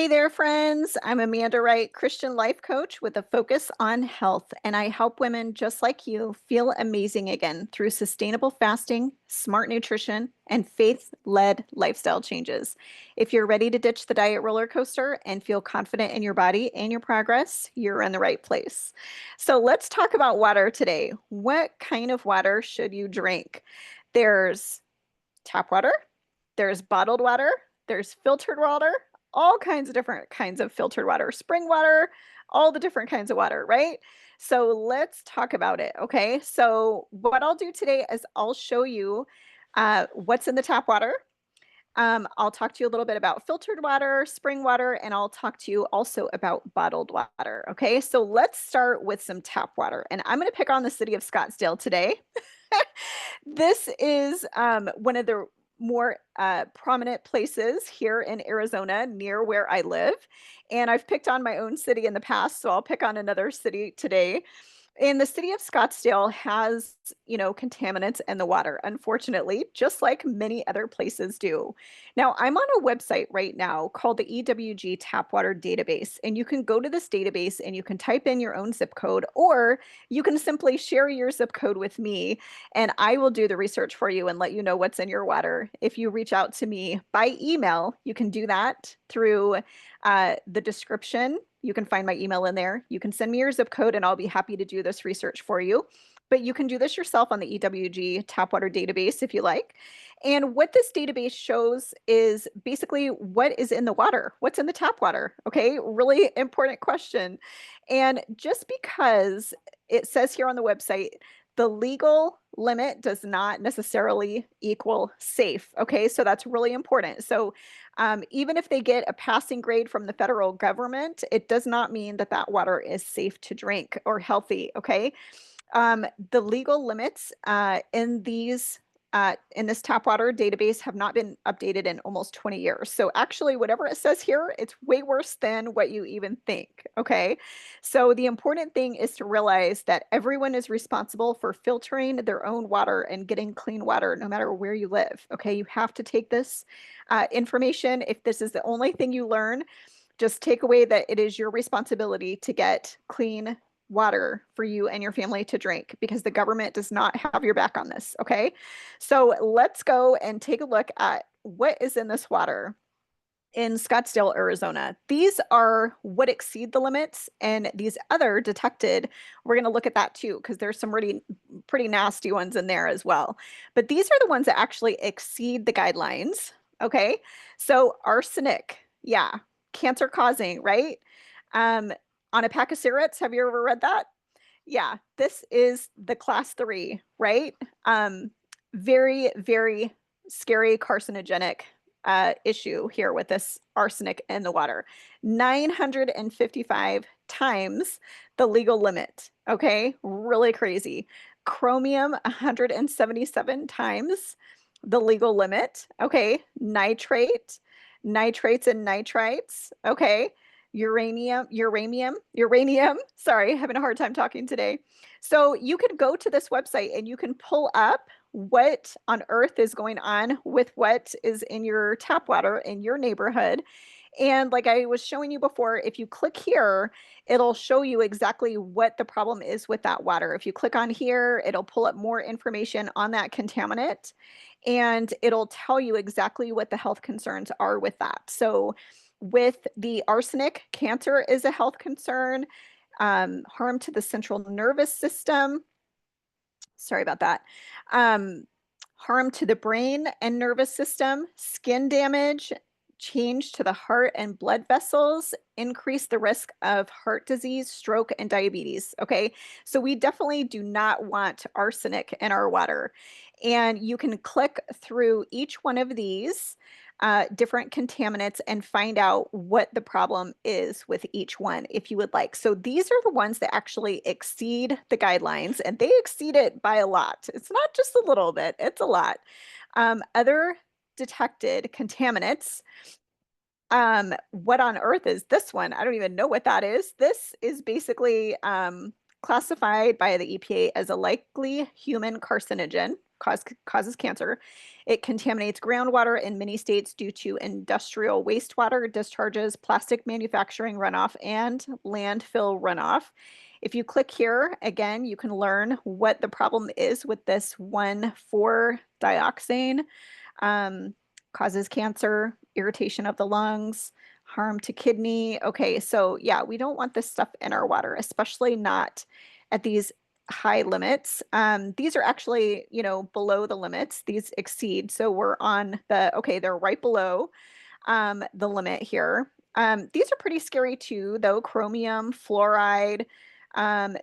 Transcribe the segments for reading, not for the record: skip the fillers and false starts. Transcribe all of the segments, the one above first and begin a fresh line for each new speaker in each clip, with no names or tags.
Hey there, friends. I'm Amanda Wright, Christian life coach with a focus on health, and I help women just like you feel amazing again through sustainable fasting, smart nutrition, and faith-led lifestyle changes. If you're ready to ditch the diet roller coaster and feel confident in your body and your progress, you're in the right place. So let's talk about water today. What kind of water should you drink? There's tap water, there's bottled water, there's filtered water, all kinds of different kinds of filtered water, spring water, all the different kinds of water, right? So let's talk about it, okay? So what I'll do today is I'll show you what's in the tap water. I'll talk to you a little bit about filtered water, spring water, and I'll talk to you also about bottled water, okay? So let's start with some tap water, and I'm gonna pick on the city of Scottsdale today. This is one of the more prominent places here in Arizona near where I live. And I've picked on my own city in the past, so I'll pick on another city today. And the city of Scottsdale has, contaminants in the water, unfortunately, just like many other places do. Now, I'm on a website right now called the EWG Tap Water Database, and you can go to this database and you can type in your own zip code, or you can simply share your zip code with me, and I will do the research for you and let you know what's in your water. If you reach out to me by email, you can do that through the description. You can find my email in there. You can send me your zip code and I'll be happy to do this research for you. But you can do this yourself on the EWG tap water database if you like. And what this database shows is basically what is in the water, what's in the tap water. Okay, really important question. And just because it says here on the website, the legal limit does not necessarily equal safe. Okay, so that's really important. So even if they get a passing grade from the federal government, it does not mean that that water is safe to drink or healthy. Okay, the legal limits in this tap water database have not been updated in almost 20 years. So actually, whatever it says here, it's way worse than what you even think. Okay. So the important thing is to realize that everyone is responsible for filtering their own water and getting clean water, no matter where you live. Okay. You have to take this information. If this is the only thing you learn, just take away that it is your responsibility to get clean water for you and your family to drink, because the government does not have your back on this. Okay. So let's go and take a look at what is in this water in Scottsdale, Arizona. These are what exceed the limits, and these other detected, we're going to look at that too, because there's some pretty nasty ones in there as well. But these are the ones that actually exceed the guidelines. Okay. So arsenic, yeah, cancer causing, right? Um, on a pack of cigarettes, have you ever read that? Yeah, this is the class 3, right? Very, very scary carcinogenic issue here with this arsenic in the water. 955 times the legal limit. Okay, really crazy. Chromium, 177 times the legal limit. Okay, nitrates and nitrites. Okay, uranium. Sorry, having a hard time talking today. So you can go to this website and you can pull up what on earth is going on with what is in your tap water in your neighborhood. And like I was showing you before, if you click here, it'll show you exactly what the problem is with that water. If you click on here, it'll pull up more information on that contaminant, and it'll tell you exactly what the health concerns are with that. So with the arsenic, cancer is a health concern, harm to the central nervous system. Sorry about that. Harm to the brain and nervous system, skin damage, change to the heart and blood vessels, increase the risk of heart disease, stroke, and diabetes. Okay, so we definitely do not want arsenic in our water. And you can click through each one of these different contaminants and find out what the problem is with each one if you would like. So these are the ones that actually exceed the guidelines, and they exceed it by a lot. It's not just a little bit, it's a lot. Other detected contaminants. What on earth is this one? I don't even know what that is. This is basically classified by the EPA as a likely human carcinogen. causes cancer. It contaminates groundwater in many states due to industrial wastewater discharges, plastic manufacturing runoff, and landfill runoff. If you click here, again, you can learn what the problem is with this 1,4-dioxane. Causes cancer, irritation of the lungs, harm to kidney. Okay, so yeah, we don't want this stuff in our water, especially not at these high limits. These are actually, below the limits. These exceed. So we're on okay, they're right below the limit here. These are pretty scary too, though. Chromium, fluoride,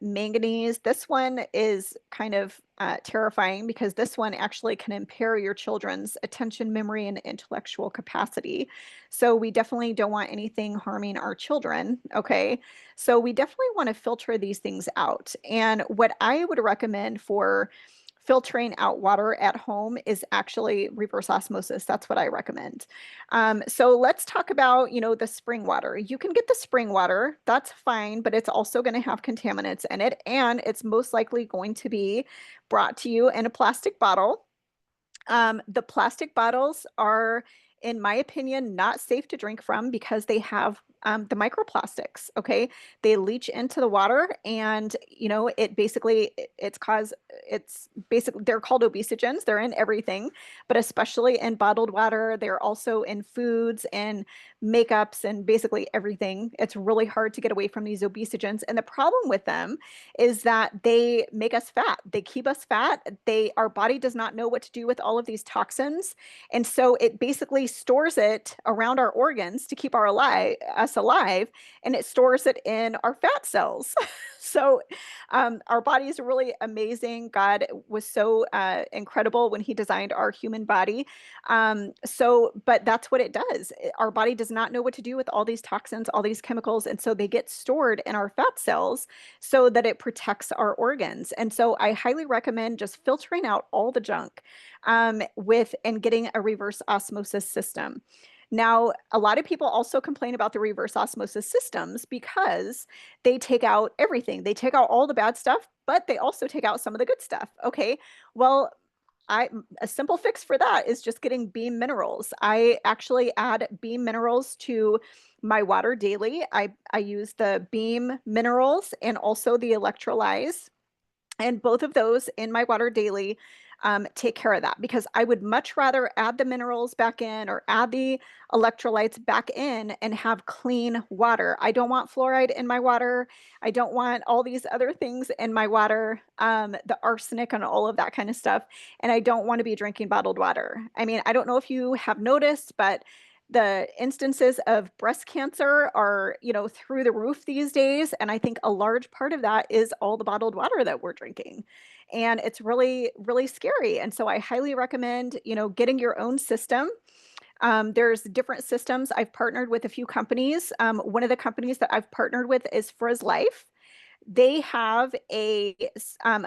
manganese. This one is kind of terrifying because this one actually can impair your children's attention, memory, and intellectual capacity. So we definitely don't want anything harming our children. Okay. So we definitely want to filter these things out. And what I would recommend for filtering out water at home is actually reverse osmosis. That's what I recommend. So let's talk about, the spring water. You can get the spring water, that's fine, but it's also going to have contaminants in it, and it's most likely going to be brought to you in a plastic bottle. The plastic bottles are, in my opinion, not safe to drink from because they have the microplastics. Okay, they leach into the water, and it's basically, they're called obesogens. They're in everything, but especially in bottled water. They're also in foods and makeups and basically everything. It's really hard to get away from these obesogens, and the problem with them is that they make us fat. They keep us fat. Our body does not know what to do with all of these toxins. And so it basically stores it around our organs to keep us alive, and it stores it in our fat cells. So our body is really amazing. God was so incredible when he designed our human body. But that's what it does. Our body does not know what to do with all these toxins, all these chemicals. And so they get stored in our fat cells so that it protects our organs. And so I highly recommend just filtering out all the junk and getting a reverse osmosis system. Now, a lot of people also complain about the reverse osmosis systems because they take out everything. They take out all the bad stuff, but they also take out some of the good stuff. Okay, well, a simple fix for that is just getting Beam Minerals. I actually add Beam Minerals to my water daily. I use the Beam Minerals and also the Electrolyze, and both of those in my water daily take care of that, because I would much rather add the minerals back in or add the electrolytes back in and have clean water. I don't want fluoride in my water. I don't want all these other things in my water, the arsenic and all of that kind of stuff. And I don't want to be drinking bottled water. I mean, I don't know if you have noticed, but the instances of breast cancer are, through the roof these days. And I think a large part of that is all the bottled water that we're drinking. And it's really, really scary. And so I highly recommend, getting your own system. There's different systems. I've partnered with a few companies. One of the companies that I've partnered with is Frizz Life. They have a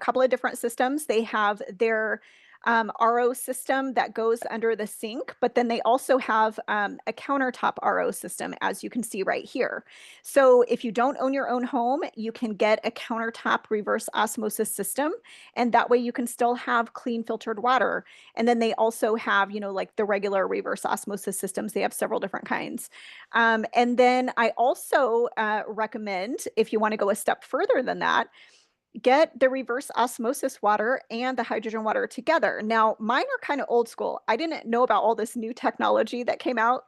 couple of different systems. They have their RO system that goes under the sink, but then they also have a countertop RO system, as you can see right here. So if you don't own your own home, you can get a countertop reverse osmosis system, and that way you can still have clean filtered water. And then they also have, like the regular reverse osmosis systems. They have several different kinds. And then I also recommend, if you want to go a step further than that, get the reverse osmosis water and the hydrogen water together. Now, mine are kind of old school. I didn't know about all this new technology that came out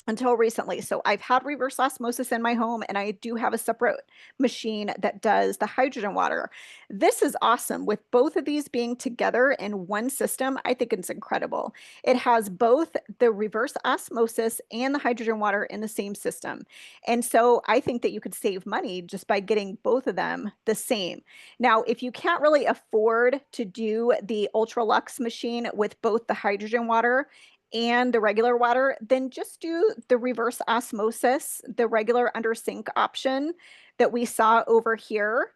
until recently. So I've had reverse osmosis in my home, and I do have a separate machine that does the hydrogen water. This is awesome. With both of these being together in one system, I think it's incredible. It has both the reverse osmosis and the hydrogen water in the same system. And so I think that you could save money just by getting both of them the same. Now, if you can't really afford to do the Ultra Lux machine with both the hydrogen water and the regular water, then just do the reverse osmosis, the regular under sink option that we saw over here.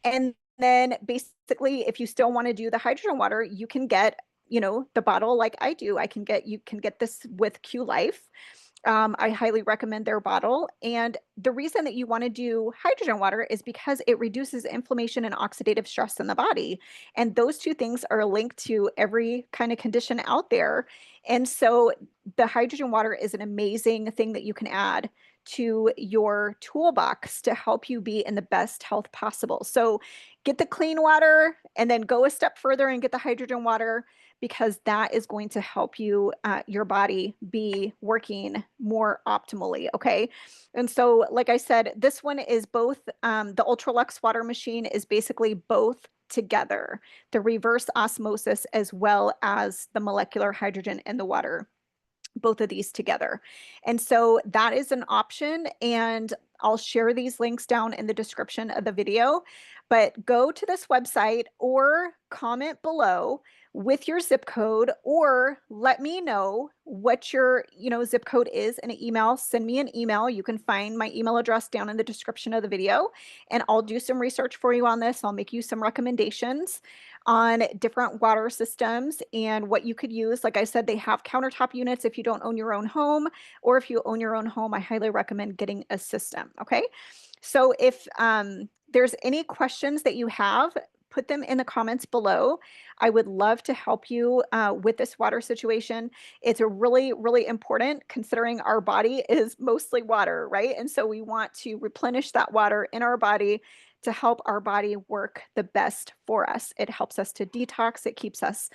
And then basically, if you still want to do the hydrogen water, you can get, the bottle like I do. You can get this with Q Life. I highly recommend their bottle. And the reason that you want to do hydrogen water is because it reduces inflammation and oxidative stress in the body. And those two things are linked to every kind of condition out there. And so the hydrogen water is an amazing thing that you can add to your toolbox to help you be in the best health possible. So get the clean water and then go a step further and get the hydrogen water, because that is going to help you, your body be working more optimally. Okay. And so, like I said, this one is both, the Ultralux water machine is basically both together, the reverse osmosis as well as the molecular hydrogen in the water, both of these together. And so that is an option. And I'll share these links down in the description of the video, but go to this website or comment below with your zip code, or let me know what your, zip code is in an email. Send me an email. You can find my email address down in the description of the video, and I'll do some research for you on this. I'll make you some recommendations on different water systems and what you could use. Like I said, they have countertop units if you don't own your own home, or if you own your own home, I highly recommend getting a system. Okay. So if there's any questions that you have, put them in the comments below. I would love to help you with this water situation. It's a really, really important, considering our body is mostly water, right? And so we want to replenish that water in our body to help our body work the best for us. It helps us to detox. It keeps us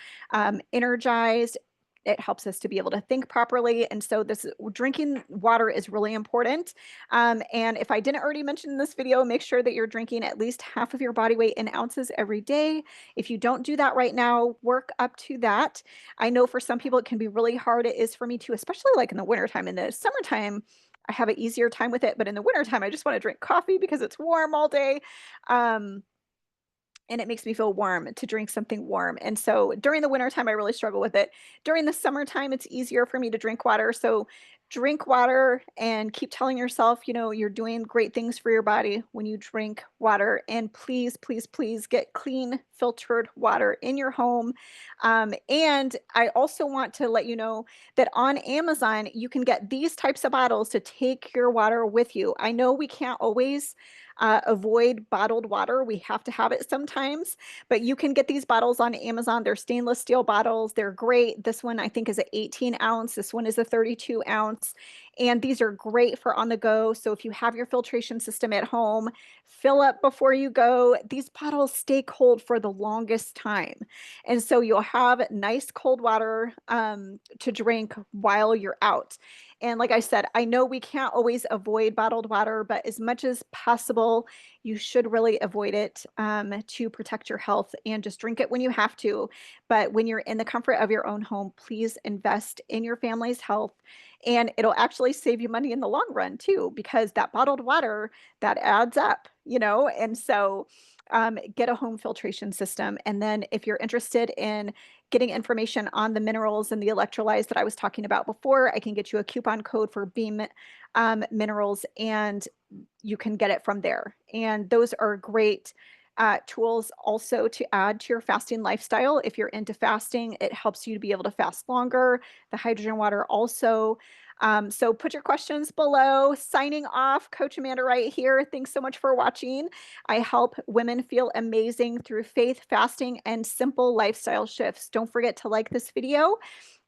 energized. It helps us to be able to think properly. And so this drinking water is really important. And if I didn't already mention in this video, make sure that you're drinking at least half of your body weight in ounces every day. If you don't do that right now, work up to that. I know for some people it can be really hard. It is for me too, especially like in the wintertime. In the summertime, I have an easier time with it. But in the wintertime, I just want to drink coffee because it's warm all day. And it makes me feel warm to drink something warm. And so during the wintertime, I really struggle with it. During the summertime, it's easier for me to drink water. So drink water and keep telling yourself, you're doing great things for your body when you drink water. And please, please, please get clean, filtered water in your home. And I also want to let you know that on Amazon, you can get these types of bottles to take your water with you. I know we can't always avoid bottled water. We have to have it sometimes, but you can get these bottles on Amazon. They're stainless steel bottles. They're great. This one I think is an 18 ounce. This one is a 32 ounce. And these are great for on the go. So if you have your filtration system at home, fill up before you go. These bottles stay cold for the longest time. And so you'll have nice cold water to drink while you're out. And like I said, I know we can't always avoid bottled water, but as much as possible, you should really avoid it to protect your health, and just drink it when you have to. But when you're in the comfort of your own home, please invest in your family's health. And it'll actually save you money in the long run too, because that bottled water, that adds up, And so get a home filtration system. And then if you're interested in getting information on the minerals and the electrolytes that I was talking about before, I can get you a coupon code for Beam Minerals, and you can get it from there. And those are great tools also to add to your fasting lifestyle. If you're into fasting, it helps you to be able to fast longer. The hydrogen water also. So put your questions below. Signing off, Coach Amanda right here. Thanks so much for watching. I help women feel amazing through faith, fasting, and simple lifestyle shifts. Don't forget to like this video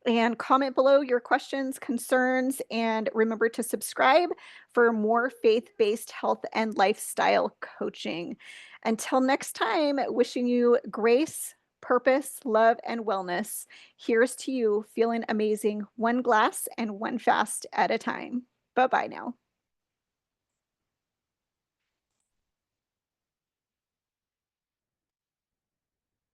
and comment below your questions, concerns, and remember to subscribe for more faith-based health and lifestyle coaching. Until next time, wishing you grace, purpose, love, and wellness. Here's to you feeling amazing, one glass and one fast at a time. Bye-bye now.